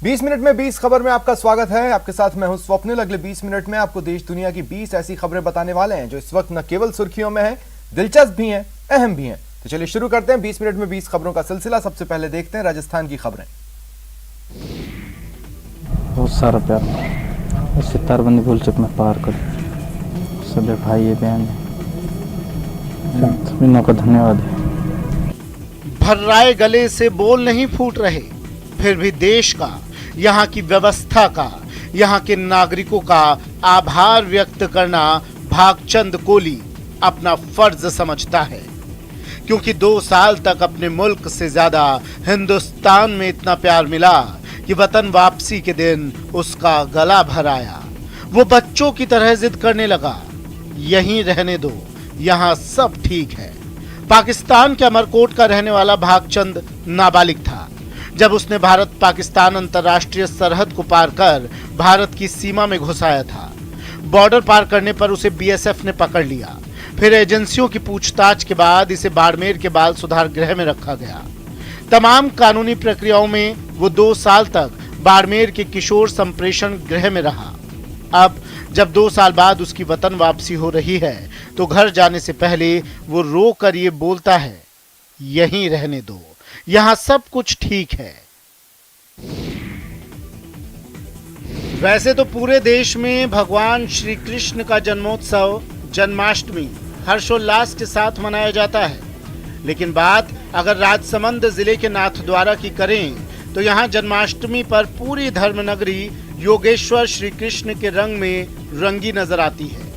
20 minute में 20 खबर में आपका स्वागत है। आपके साथ मैं हूं स्वप्निल। अगले 20 मिनट में आपको देश दुनिया की 20 ऐसी खबरें बताने वाले हैं जो इस वक्त न केवल सुर्खियों में है, दिलचस्प भी हैं, अहम भी हैं। तो चलिए शुरू करते हैं 20 मिनट में 20 खबरों का सिलसिला। सबसे पहले देखते हैं राजस्थान की खबरें। बहुत सारा प्यार इससे तारबंदी भूल चुक में पार कर सभी भाई ये बहन सभी का धन्यवाद है। भर्राए गले से बोल नहीं फूट रहे, फिर भी देश का, यहाँ की व्यवस्था का, यहाँ के नागरिकों का आभार व्यक्त करना भागचंद कोली अपना फर्ज समझता है, क्योंकि 2 साल तक अपने मुल्क से ज्यादा हिंदुस्तान में इतना प्यार मिला कि वतन वापसी के दिन उसका गला भर आया। वो बच्चों की तरह जिद करने लगा, यहीं रहने दो, यहाँ सब ठीक है। पाकिस्तान के अमरकोट का रहने वाला भागचंद नाबालिग था जब उसने भारत पाकिस्तान अंतर्राष्ट्रीय सरहद को पार कर भारत की सीमा में घुस आया था। बॉर्डर पार करने पर उसे बीएसएफ ने पकड़ लिया। फिर एजेंसियों की पूछताछ के बाद इसे बाड़मेर के बाल सुधार गृह में रखा गया। तमाम कानूनी प्रक्रियाओं में वो 2 साल तक बाड़मेर के किशोर संप्रेषण गृह में रहा। अब जब 2 साल बाद उसकी वतन वापसी हो रही है तो घर जाने से पहले वो रो कर ये बोलता है, यहीं रहने दो, यहाँ सब कुछ ठीक है। वैसे तो पूरे देश में भगवान श्री कृष्ण का जन्मोत्सव जन्माष्टमी हर्षोल्लास के साथ मनाया जाता है, लेकिन बात अगर राजसमंद जिले के नाथद्वारा की करें तो यहाँ जन्माष्टमी पर पूरी धर्मनगरी योगेश्वर श्री कृष्ण के रंग में रंगी नजर आती है।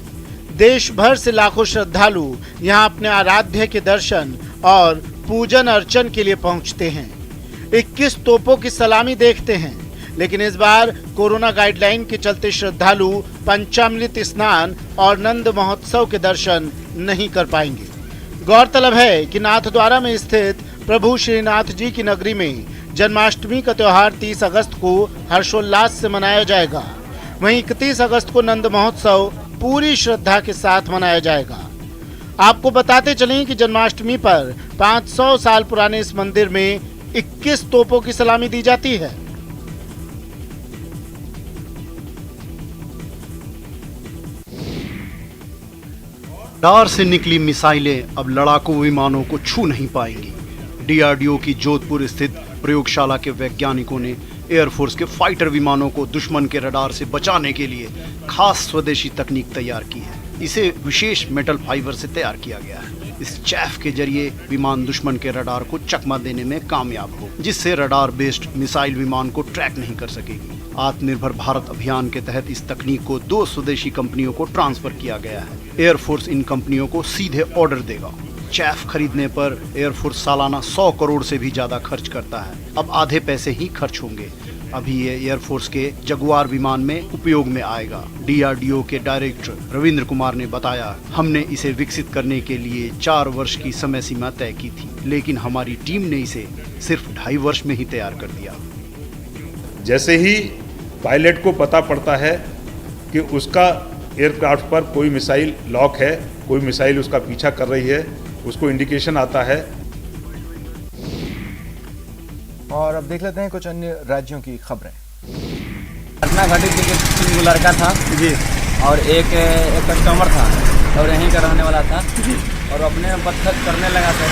देश भर से लाखों श्रद्धालु यहाँ अपने आराध्य के दर्शन और पूजन अर्चन के लिए पहुँचते हैं। 21 तोपों की सलामी देखते हैं, लेकिन इस बार कोरोना गाइडलाइन के चलते श्रद्धालु पंचामृत स्नान और नंद महोत्सव के दर्शन नहीं कर पाएंगे। गौरतलब है कि नाथद्वारा में स्थित प्रभु श्रीनाथ जी की नगरी में जन्माष्टमी का त्योहार 30 अगस्त को हर्षोल्लास से मनाया जाएगा। वहीं 31 अगस्त को नंद महोत्सव पूरी श्रद्धा के साथ मनाया जाएगा। आपको बताते चलें कि जन्माष्टमी पर 500 साल पुराने इस मंदिर में 21 तोपों की सलामी दी जाती है। रडार से निकली मिसाइलें अब लड़ाकू विमानों को छू नहीं पाएंगी। डीआरडीओ की जोधपुर स्थित प्रयोगशाला के वैज्ञानिकों ने एयरफोर्स के फाइटर विमानों को दुश्मन के रडार से बचाने के लिए खास स्वदेशी तकनीक तैयार की है। इसे विशेष मेटल फाइबर से तैयार किया गया है। इस चैफ के जरिए विमान दुश्मन के रडार को चकमा देने में कामयाब हो, जिससे रडार बेस्ड मिसाइल विमान को ट्रैक नहीं कर सकेगी। आत्मनिर्भर भारत अभियान के तहत इस तकनीक को 2 स्वदेशी कंपनियों को ट्रांसफर किया गया है। एयरफोर्स इन कंपनियों को सीधे ऑर्डर देगा। चैफ खरीदने पर एयरफोर्स सालाना 100 करोड़ से भी ज्यादा खर्च करता है। अब आधे पैसे ही खर्च होंगे। अभी ये एयरफोर्स के जगुआर विमान में उपयोग में आएगा। डीआरडीओ के डायरेक्टर रविंद्र कुमार ने बताया, हमने इसे विकसित करने के लिए 4 वर्ष की समय सीमा तय की थी, लेकिन हमारी टीम ने इसे सिर्फ 2.5 वर्ष में ही तैयार कर दिया। जैसे ही पायलट को पता पड़ता है कि उसका एयरक्राफ्ट पर कोई मिसाइल लॉक है, कोई मिसाइल उसका पीछा कर रही है, उसको इंडिकेशन आता है। और अब देख लेते हैं कुछ अन्य राज्यों की खबरें। घटना घटी थी कि 3 लड़का था जी और एक कस्टमर था और यहीं का रहने वाला था और अपने बदखत करने लगा था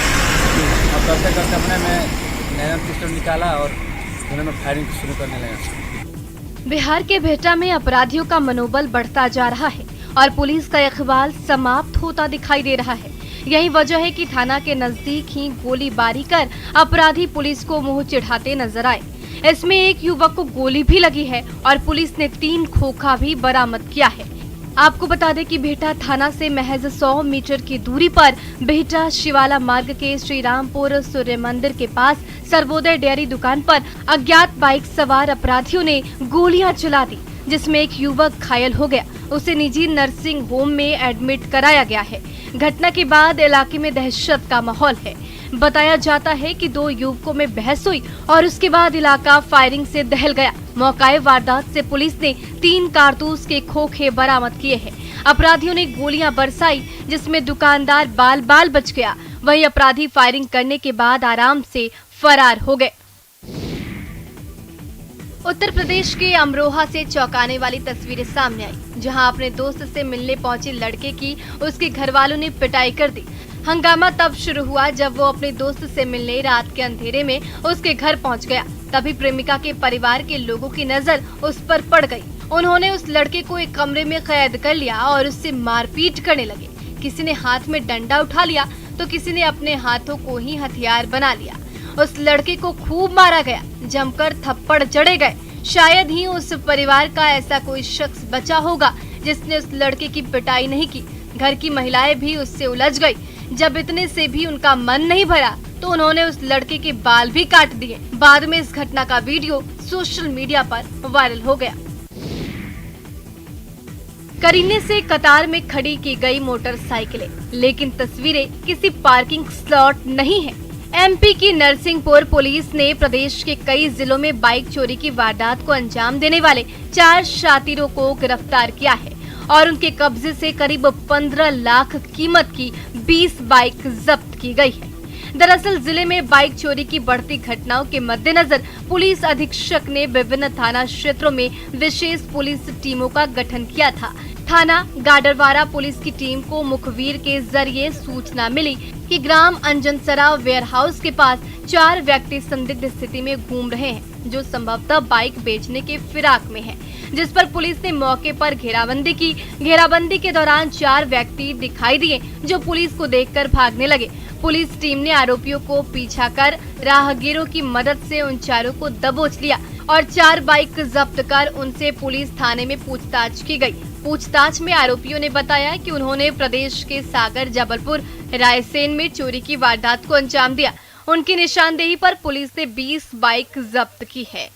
और करते करते अपने में नैनो पिस्टल निकाला और उन्होंने में फायरिंग शुरू करने लगा। बिहार के बिहटा में अपराधियों का मनोबल बढ़ता जा रहा है और पुलिस का इकबाल समाप्त होता दिखाई दे रहा है। यही वजह है कि थाना के नजदीक ही गोलीबारी कर अपराधी पुलिस को मुंह चिढ़ाते नजर आए। इसमें एक युवक को गोली भी लगी है और पुलिस ने 3 खोखा भी बरामद किया है। आपको बता दें कि बिहटा थाना से महज 100 मीटर की दूरी पर बिहटा शिवाला मार्ग के श्रीरामपुर सूर्य मंदिर के पास सर्वोदय डेयरी दुकान पर अज्ञात बाइक सवार अपराधियों ने गोलियां चला दी, जिसमें एक युवक घायल हो गया। उसे निजी नर्सिंग होम में एडमिट कराया गया है। घटना के बाद इलाके में दहशत का माहौल है। बताया जाता है कि 2 युवकों में बहस हुई और उसके बाद इलाका फायरिंग से दहल गया। मौके वारदात से पुलिस ने 3 कारतूस के खोखे बरामद किए हैं। अपराधियों ने गोलियां बरसाई, जिसमें दुकानदार बाल बाल बच गया। वहीं अपराधी फायरिंग करने के बाद आराम से फरार हो गए। उत्तर प्रदेश के अमरोहा से चौंकाने वाली तस्वीरें सामने आई, जहां अपने दोस्त से मिलने पहुंचे लड़के की उसके घर वालों ने पिटाई कर दी। हंगामा तब शुरू हुआ जब वो अपने दोस्त से मिलने रात के अंधेरे में उसके घर पहुंच गया। तभी प्रेमिका के परिवार के लोगों की नजर उस पर पड़ गई। उन्होंने उस लड़के को एक कमरे में कैद कर लिया और उससे मारपीट करने लगे। किसी ने हाथ में डंडा उठा लिया तो किसी ने अपने हाथों को ही हथियार बना लिया। उस लड़के को खूब मारा गया, जमकर थप्पड़ जड़े गए। शायद ही उस परिवार का ऐसा कोई शख्स बचा होगा जिसने उस लड़के की पिटाई नहीं की। घर की महिलाएं भी उससे उलझ गई। जब इतने से भी उनका मन नहीं भरा तो उन्होंने उस लड़के के बाल भी काट दिए। बाद में इस घटना का वीडियो सोशल मीडिया पर वायरल हो गया। करीने से कतार में खड़ी की गई मोटरसाइकिलें, लेकिन तस्वीरें किसी पार्किंग स्लॉट नहीं है। एमपी की नरसिंहपुर पुलिस ने प्रदेश के कई जिलों में बाइक चोरी की वारदात को अंजाम देने वाले 4 शातिरों को गिरफ्तार किया है और उनके कब्जे से करीब 15 लाख कीमत की 20 बाइक जब्त की गई है। दरअसल जिले में बाइक चोरी की बढ़ती घटनाओं के मद्देनजर पुलिस अधीक्षक ने विभिन्न थाना क्षेत्रों में विशेष पुलिस टीमों का गठन किया था। थाना गाडरवारा पुलिस की टीम को मुखबिर के जरिए सूचना मिली कि ग्राम अंजनसरा वेयर हाउस के पास 4 व्यक्ति संदिग्ध स्थिति में घूम रहे हैं, जो संभवतः बाइक बेचने के फिराक में हैं, जिस पर पुलिस ने मौके पर घेराबंदी की। घेराबंदी के दौरान 4 व्यक्ति दिखाई दिए जो पुलिस को देखकर भागने लगे। पुलिस टीम ने आरोपियों को पीछा कर राहगीरों की मदद से उन चारों को दबोच लिया और 4 बाइक जब्त कर उनसे पुलिस थाने में पूछताछ की गई। पूछताछ में आरोपियों ने बताया कि उन्होंने प्रदेश के सागर, जबलपुर, रायसेन में चोरी की वारदात को अंजाम दिया। उनकी निशानदेही पर पुलिस ने 20 बाइक जब्त की है।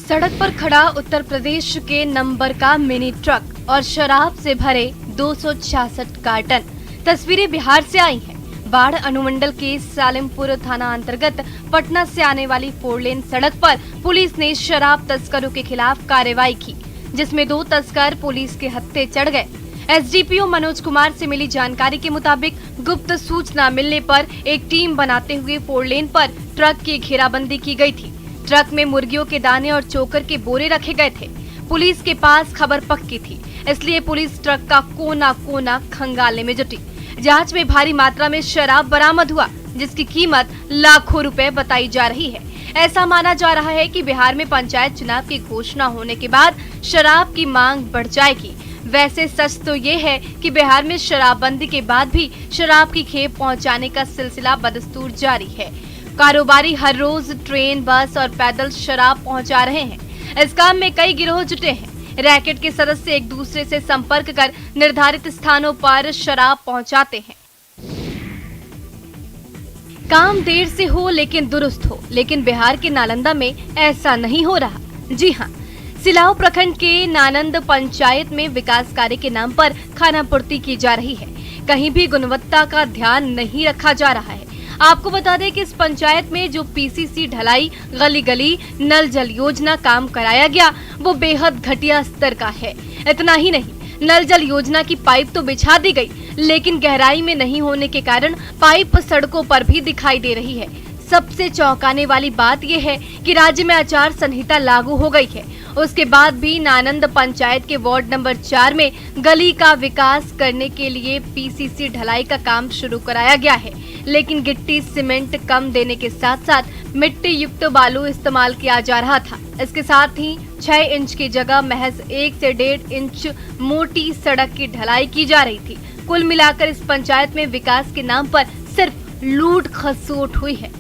सड़क पर खड़ा उत्तर प्रदेश के नंबर का मिनी ट्रक और शराब से भरे 266 कार्टन। तस्वीरें बिहार से आई हैं। बाढ़ अनुमंडल के सालिमपुर थाना अंतर्गत पटना से आने वाली 4 लेन सड़क पर पुलिस ने शराब तस्करों के खिलाफ कार्रवाई की, जिसमें 2 तस्कर पुलिस के हत्थे चढ़ गए। एसडीपीओ मनोज कुमार से मिली जानकारी के मुताबिक गुप्त सूचना मिलने पर एक टीम बनाते हुए 4 लेन पर ट्रक की घेराबंदी की गई थी। ट्रक में मुर्गियों के दाने और चोकर के बोरे रखे गए थे। पुलिस के पास खबर पक्की थी, इसलिए पुलिस ट्रक का कोना कोना खंगालने में जुटी। जांच में भारी मात्रा में शराब बरामद हुआ, जिसकी कीमत लाखों रुपए बताई जा रही है। ऐसा माना जा रहा है कि बिहार में पंचायत चुनाव की घोषणा होने के बाद शराब की मांग बढ़ जाएगी। वैसे सच तो ये है कि बिहार में शराबबंदी के बाद भी शराब की खेप पहुंचाने का सिलसिला बदस्तूर जारी है। कारोबारी हर रोज ट्रेन, बस और पैदल शराब पहुंचा रहे हैं। इस काम में कई गिरोह जुटे हैं। रैकेट के सदस्य एक दूसरे से संपर्क कर निर्धारित स्थानों पर शराब पहुंचाते हैं। काम देर से हो लेकिन दुरुस्त हो, लेकिन बिहार के नालंदा में ऐसा नहीं हो रहा। जी हाँ, सिलाव प्रखंड के नानंद पंचायत में विकास कार्य के नाम पर खानापूर्ति की जा रही है। कहीं भी गुणवत्ता का ध्यान नहीं रखा जा रहा है। आपको बता दें कि इस पंचायत में जो पीसीसी ढलाई, गली गली, नल जल योजना काम कराया गया वो बेहद घटिया स्तर का है। इतना ही नहीं, नल जल योजना की पाइप तो बिछा दी गई, लेकिन गहराई में नहीं होने के कारण पाइप सड़कों पर भी दिखाई दे रही है। सबसे चौंकाने वाली बात यह है कि राज्य में आचार संहिता लागू हो गई है, उसके बाद भी नानंद पंचायत के वार्ड नंबर 4 में गली का विकास करने के लिए पीसीसी ढलाई का काम शुरू कराया गया है, लेकिन गिट्टी सीमेंट कम देने के साथ साथ मिट्टी युक्त बालू इस्तेमाल किया जा रहा था। इसके साथ ही 6 इंच की जगह महज 1 से 1.5 इंच मोटी सड़क की ढलाई की जा रही थी। कुल मिलाकर इस पंचायत में विकास के नाम पर सिर्फ लूट खसोट हुई है।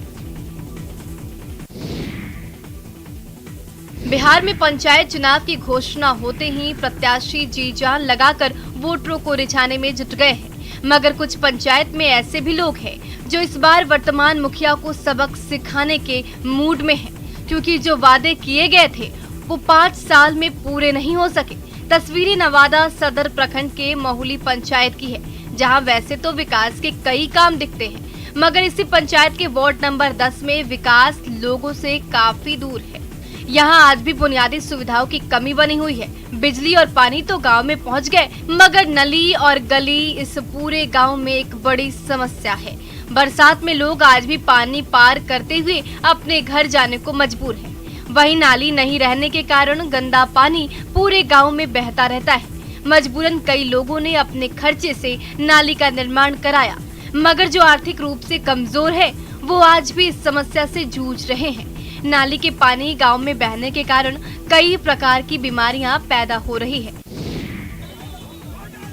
बिहार में पंचायत चुनाव की घोषणा होते ही प्रत्याशी जी जान लगाकर वोटरों को रिझाने में जुट गए हैं, मगर कुछ पंचायत में ऐसे भी लोग हैं जो इस बार वर्तमान मुखिया को सबक सिखाने के मूड में हैं, क्योंकि जो वादे किए गए थे वो 5 साल में पूरे नहीं हो सके। तस्वीरें नवादा सदर प्रखंड के महुली पंचायत की है, जहां वैसे तो विकास के कई काम दिखते हैं, मगर इसी पंचायत के वार्ड नंबर 10 में विकास लोगों से काफी दूर है। यहाँ आज भी बुनियादी सुविधाओं की कमी बनी हुई है। बिजली और पानी तो गांव में पहुंच गए, मगर नली और गली इस पूरे गांव में एक बड़ी समस्या है। बरसात में लोग आज भी पानी पार करते हुए अपने घर जाने को मजबूर हैं। वहीं नाली नहीं रहने के कारण गंदा पानी पूरे गांव में बहता रहता है। मजबूरन कई लोगों ने अपने खर्चे से नाली का निर्माण कराया, मगर जो आर्थिक रूप से कमजोर है वो आज भी इस समस्या से जूझ रहे हैं। नाली के पानी गांव में बहने के कारण कई प्रकार की बीमारियां पैदा हो रही है।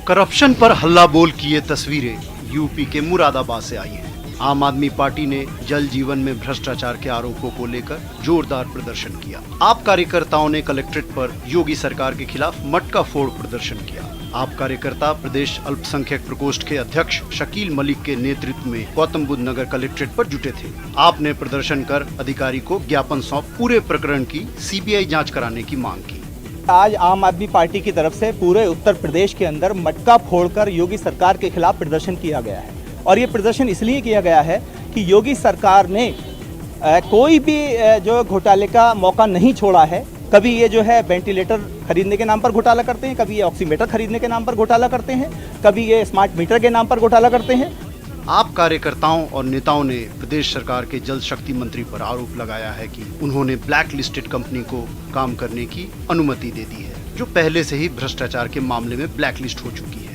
करप्शन पर हल्ला बोल की ये तस्वीरें यूपी के मुरादाबाद से आई हैं। आम आदमी पार्टी ने जल जीवन में भ्रष्टाचार के आरोपों को लेकर जोरदार प्रदर्शन किया। आप कार्यकर्ताओं ने कलेक्ट्रेट पर योगी सरकार के खिलाफ मटका फोड़ प्रदर्शन किया। आप कार्यकर्ता प्रदेश अल्पसंख्यक प्रकोष्ठ के अध्यक्ष शकील मलिक के नेतृत्व में गौतम बुद्ध नगर कलेक्ट्रेट पर जुटे थे। आपने प्रदर्शन कर अधिकारी को ज्ञापन सौंप पूरे प्रकरण की सीबीआई जाँच कराने की मांग की। आज आम आदमी पार्टी की तरफ से पूरे उत्तर प्रदेश के अंदर मटका फोड़कर योगी सरकार के खिलाफ प्रदर्शन किया गया है। और ये प्रदर्शन इसलिए किया गया है कि योगी सरकार ने कोई भी जो घोटाले का मौका नहीं छोड़ा है। कभी ये जो है वेंटिलेटर खरीदने के नाम पर घोटाला करते हैं, कभी ये ऑक्सीमीटर खरीदने के नाम पर घोटाला करते हैं, कभी ये स्मार्ट मीटर के नाम पर घोटाला करते हैं। आप कार्यकर्ताओं और नेताओं ने प्रदेश सरकार के जल शक्ति मंत्री पर आरोप लगाया है कि उन्होंने ब्लैक लिस्टेड कंपनी को काम करने की अनुमति दे दी है, जो पहले से ही भ्रष्टाचार के मामले में ब्लैक लिस्ट हो चुकी है।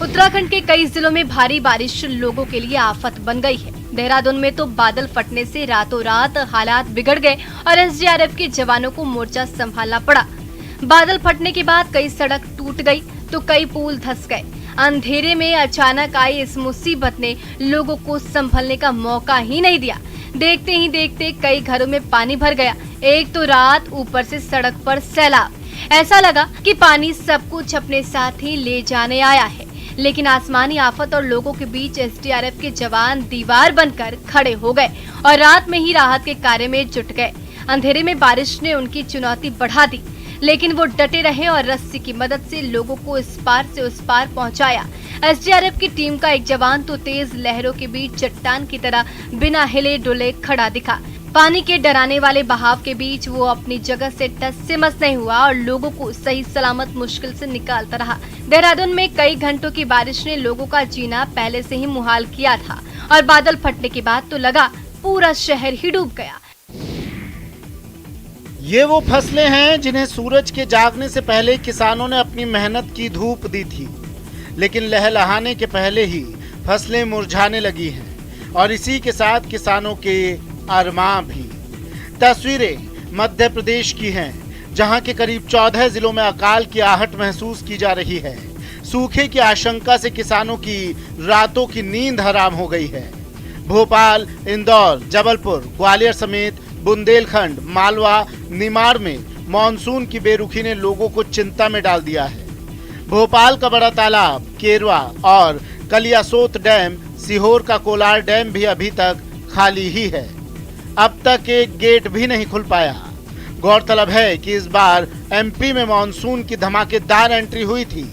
उत्तराखंड के कई जिलों में भारी बारिश लोगों के लिए आफत बन गई है। देहरादून में तो बादल फटने से रातों रात हालात बिगड़ गए और एसडीआरएफ के जवानों को मोर्चा संभालना पड़ा। बादल फटने के बाद कई सड़क टूट गई तो कई पुल धंस गए। अंधेरे में अचानक आई इस मुसीबत ने लोगों को संभलने का मौका ही नहीं दिया। देखते ही देखते कई घरों में पानी भर गया। एक तो रात, ऊपर से सड़क पर सैलाब। ऐसा लगा कि पानी सब कुछ अपने साथ ही ले जाने आया है। लेकिन आसमानी आफत और लोगों के बीच एसडीआरएफ के जवान दीवार बनकर खड़े हो गए और रात में ही राहत के कार्य में जुट गए। अंधेरे में बारिश ने उनकी चुनौती बढ़ा दी, लेकिन वो डटे रहे और रस्सी की मदद से लोगों को इस पार से उस पार पहुंचाया। एसडीआरएफ की टीम का एक जवान तो तेज लहरों के बीच चट्टान की तरह बिना हिले डुले खड़ा दिखा। पानी के डराने वाले बहाव के बीच वो अपनी जगह से टस से मस नहीं हुआ और लोगों को सही सलामत मुश्किल से निकालता रहा। देहरादून में कई घंटों की बारिश ने लोगों का जीना पहले से ही मुहाल किया था और बादल फटने के बाद तो लगा पूरा शहर ही डूब गया। ये वो फसलें हैं जिन्हें सूरज के जागने से पहले किसानों ने अपनी मेहनत की धूप दी थी, लेकिन लहलहाने के पहले ही फसलें मुरझाने लगी हैं और इसी के साथ किसानों के अरमां भी। तस्वीरें मध्य प्रदेश की हैं, जहां के करीब 14 जिलों में अकाल की आहट महसूस की जा रही है। सूखे की आशंका से किसानों की रातों की नींद हराम हो गई है। भोपाल, इंदौर, जबलपुर, ग्वालियर समेत बुंदेलखंड, मालवा, निमाड़ में मॉनसून की बेरुखी ने लोगों को चिंता में डाल दिया है। भोपाल का बड़ा तालाब, केरवा और कलियासोत डैम, सीहोर का कोलार डैम भी अभी तक खाली ही है। अब तक एक गेट भी नहीं खुल पाया। गौरतलब है कि इस बार एमपी में मॉनसून की धमाकेदार एंट्री हुई थी।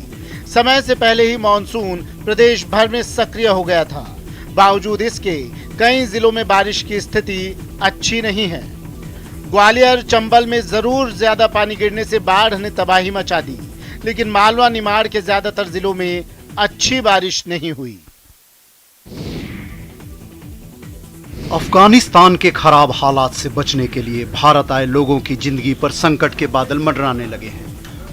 समय से पहले ही मॉनसून प्रदेश भर में सक्रिय हो गया था। बावजूद इसके कई जिलों में बारिश की स्थिति अच्छी नहीं है। ग्वालियर, चंबल में जरूर ज्यादा पानी गिरने से बाढ़ ने तबाही मचा दी, लेकिन मालवा, निमाड़ के ज्यादातर जिलों में अच्छी बारिश नहीं हुई। अफगानिस्तान के खराब हालात से बचने के लिए भारत आए लोगों की जिंदगी पर संकट के बादल मंडराने लगे हैं।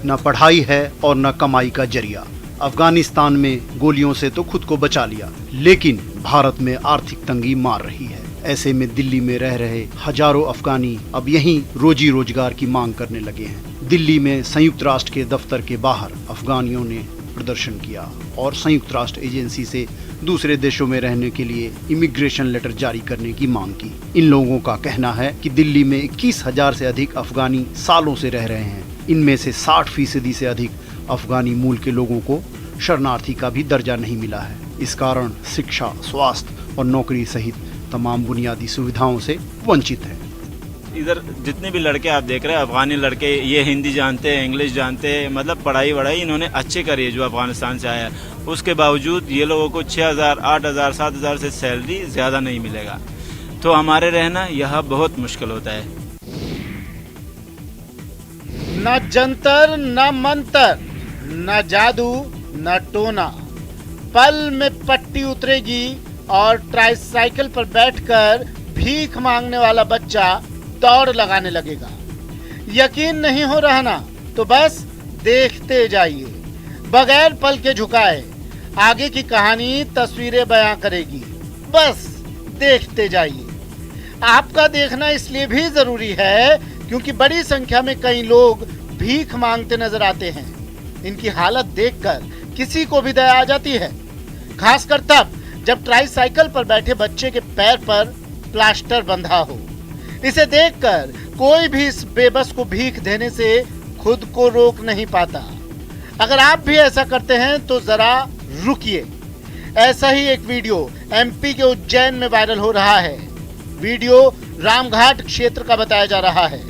न पढ़ाई है और न कमाई का जरिया। अफगानिस्तान में गोलियों से तो खुद को बचा लिया, लेकिन भारत में आर्थिक तंगी मार रही है। ऐसे में दिल्ली में रह रहे हजारों अफगानी अब यहीं रोजी रोजगार की मांग करने लगे हैं। दिल्ली में संयुक्त राष्ट्र के दफ्तर के बाहर अफगानियों ने प्रदर्शन किया और संयुक्त राष्ट्र एजेंसी से दूसरे देशों में रहने के लिए इमिग्रेशन लेटर जारी करने की मांग की। इन लोगों का कहना है कि दिल्ली में 21,000 से अधिक अफगानी सालों से रह रहे हैं। इनमें से 60% से अधिक अफगानी मूल के लोगों को शरणार्थी का भी दर्जा नहीं मिला है। इस कारण शिक्षा, स्वास्थ्य और नौकरी सहित तमाम बुनियादी सुविधाओं से वंचित है। इधर जितने भी लड़के आप देख रहे हैं, अफगानी लड़के, ये हिंदी जानते हैं, इंग्लिश जानते हैं, मतलब पढ़ाई वढ़ाई इन्होंने अच्छे करी है जो अफगानिस्तान से आया है। उसके बावजूद ये लोगों को 6,000, 8,000, 7,000 से सैलरी ज़्यादा नहीं मिलेगा, तो हमारे रहना यह बहुत मुश्किल होता है। न जंतर न मंतर, न जादू न टोना, पल में पट्टी उतरेगी और ट्राइसाइकिल पर बैठकर भीख मांगने वाला बच्चा दौड़ लगाने लगेगा। यकीन नहीं हो रहा ना, तो बस देखते जाइए। बगैर पल के झुकाए आगे की कहानी तस्वीरें बयां करेगी। बस देखते जाइए। आपका देखना इसलिए भी जरूरी है क्योंकि बड़ी संख्या में कई लोग भीख मांगते नजर आते हैं। इनकी हालत देखकर किसी को भी दया आ जाती है, खासकर तब जब ट्राइसाइकिल पर बैठे बच्चे के पैर पर प्लास्टर बंधा हो। इसे देखकर कोई भी इस बेबस को भीख देने से खुद को रोक नहीं पाता। अगर आप भी ऐसा करते हैं तो जरा रुकिए। ऐसा ही एक वीडियो एमपी के उज्जैन में वायरल हो रहा है। वीडियो रामघाट क्षेत्र का बताया जा रहा है,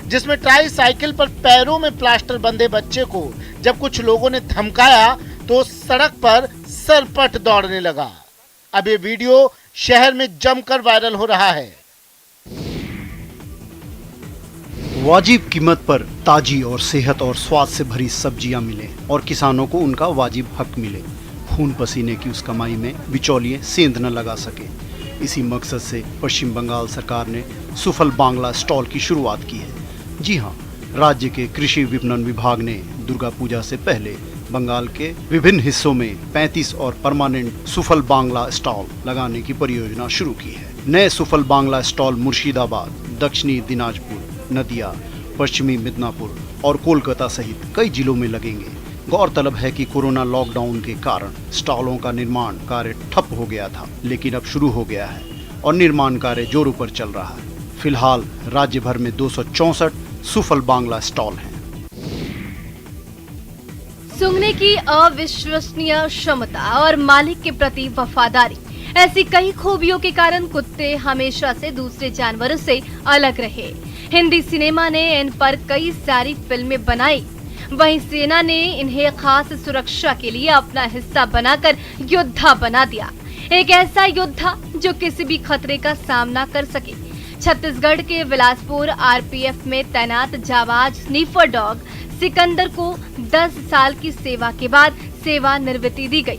जिसमें ट्राइसाइकिल पर पैरों में प्लास्टर बंधे बच्चे को जब कुछ लोगों ने धमकाया तो सड़क पर सरपट दौड़ने लगा। अब ये वीडियो शहर में जमकर वायरल हो रहा है। वाजिब कीमत पर ताजी और सेहत और स्वाद से भरी सब्जियां मिले और किसानों को उनका वाजिब हक मिले। खून पसीने की उस कमाई में बिचौलिए सेंध न लगा सके। इसी मकसद से पश्चिम बंगाल सरकार ने सुफल बांग्ला स्टॉल की शुरुआत की है। जी हाँ, राज्य के कृषि विपणन विभाग ने दुर्गा पूजा से पहले बंगाल के विभिन्न हिस्सों में 35 और परमानेंट सुफल बांग्ला स्टॉल लगाने की परियोजना शुरू की है। नए सुफल बांग्ला स्टॉल मुर्शिदाबाद, दक्षिणी दिनाजपुर, नदिया, पश्चिमी मिदनापुर और कोलकाता सहित कई जिलों में लगेंगे। गौरतलब है कि कोरोना लॉकडाउन के कारण स्टॉलों का निर्माण कार्य ठप हो गया था, लेकिन अब शुरू हो गया है और निर्माण कार्य जोरों पर चल रहा है। फिलहाल राज्य भर में 264 सुफल बांग्ला स्टॉल हैं। सूंघने की अविश्वसनीय क्षमता और मालिक के प्रति वफादारी, ऐसी कई खूबियों के कारण कुत्ते हमेशा से दूसरे जानवरों से अलग रहे। हिंदी सिनेमा ने इन पर कई सारी फिल्में बनाई, वहीं सेना ने इन्हें खास सुरक्षा के लिए अपना हिस्सा बनाकर योद्धा बना दिया। एक ऐसा योद्धा जो किसी भी खतरे का सामना कर सके। छत्तीसगढ़ के बिलासपुर आरपीएफ में तैनात जाबाज स्नीफर डॉग सिकंदर को 10 साल की सेवा के बाद सेवानिवृत्ति दी गई,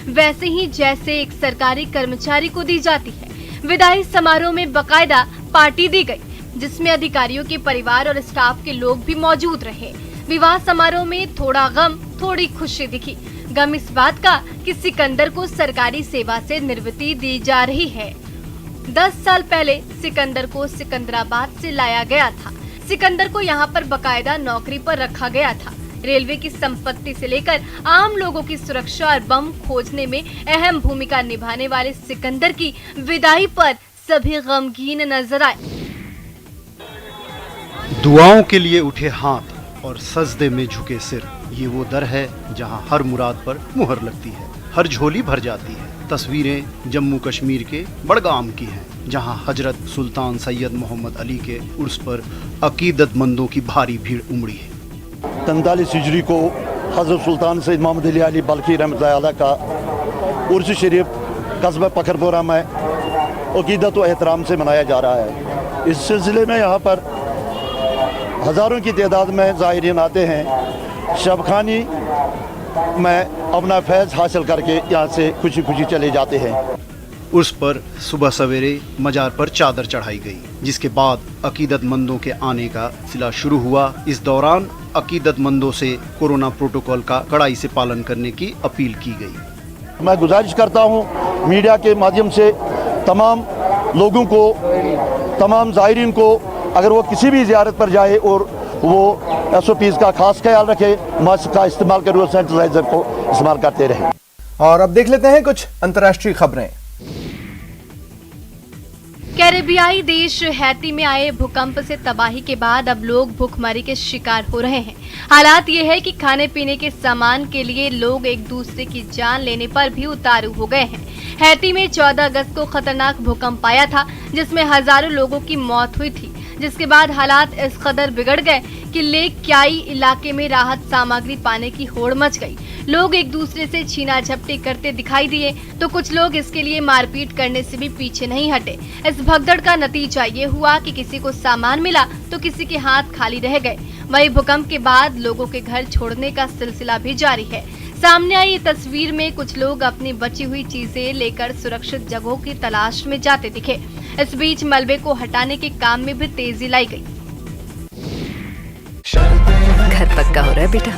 वैसे ही जैसे एक सरकारी कर्मचारी को दी जाती है। विदाई समारोह में बकायदा पार्टी दी गई, जिसमें अधिकारियों के परिवार और स्टाफ के लोग भी मौजूद रहे। विवाह समारोह में थोड़ा गम थोड़ी खुशी दिखी। गम इस बात का कि सिकंदर को सरकारी सेवा से निवृत्ति दी जा रही है। 10 साल पहले सिकंदर को सिकंदराबाद से लाया गया था। सिकंदर को यहाँ पर बकायदा नौकरी पर रखा गया था। रेलवे की संपत्ति से लेकर आम लोगों की सुरक्षा और बम खोजने में अहम भूमिका निभाने वाले सिकंदर की विदाई पर सभी गमगीन नजर आए। दुआओं के लिए उठे हाथ और सजदे में झुके सिर, ये वो दर है जहां हर मुराद पर मुहर लगती है, हर झोली भर जाती है। तस्वीरें जम्मू कश्मीर के बड़गाम की हैं, जहां हजरत सुल्तान सैयद मोहम्मद अली के उर्स पर अकीदतमंदों की भारी भीड़ उमड़ी है। 43 हिजरी को हजरत सुल्तान सैयद मोहम्मद अली बल्खी रहमतुल्लाह अलैह का उर्स शरीफ कस्बा पखरपुरा में अकीदत व एहतराम से मनाया जा रहा है। इस सिलसिले में यहाँ पर हज़ारों की तादाद में ज़ाहिरीन आते हैं। शबखानी में अपना फैज़ हासिल करके यहाँ से खुशी खुशी चले जाते हैं। उर्स पर सुबह सवेरे मजार पर चादर चढ़ाई गई, जिसके बाद अकीदतमंदों के आने का सिलसिला शुरू हुआ। इस दौरान अकीदतमंदों से कोरोना प्रोटोकॉल का कड़ाई से पालन करने की अपील की गई। मैं गुजारिश करता हूँ मीडिया के माध्यम से तमाम लोगों को, तमाम ज़ाहिरीन को, अगर वो किसी भी ज़ियारत पर जाए और वो SOPs का खास ख्याल रखे, मास्क का इस्तेमाल करे, सैनिटाइजर को इस्तेमाल करते रहे। और अब देख लेते हैं कुछ अंतर्राष्ट्रीय खबरें। कैरेबियाई देश हैती में आए भूकंप से तबाही के बाद अब लोग भूखमरी के शिकार हो रहे हैं। हालात ये है कि खाने पीने के सामान के लिए लोग एक दूसरे की जान लेने पर भी उतारू हो गए हैं। हैती में 14 अगस्त को खतरनाक भूकंप आया था, जिसमें हजारों लोगों की मौत हुई थी, जिसके बाद हालात इस कदर बिगड़ गए कि लेक क्याई इलाके में राहत सामग्री पाने की होड़ मच गई। लोग एक दूसरे से छीना झपटी करते दिखाई दिए, तो कुछ लोग इसके लिए मारपीट करने से भी पीछे नहीं हटे। इस भगदड़ का नतीजा ये हुआ कि किसी को सामान मिला तो किसी के हाथ खाली रह गए। वहीं भूकंप के बाद लोगों के घर छोड़ने का सिलसिला भी जारी है। सामने आई ये तस्वीर में कुछ लोग अपनी बची हुई चीजें लेकर सुरक्षित जगहों की तलाश में जाते दिखे। इस बीच मलबे को हटाने के काम में भी तेजी लाई गई। घर पक्का हो रहा है बेटा।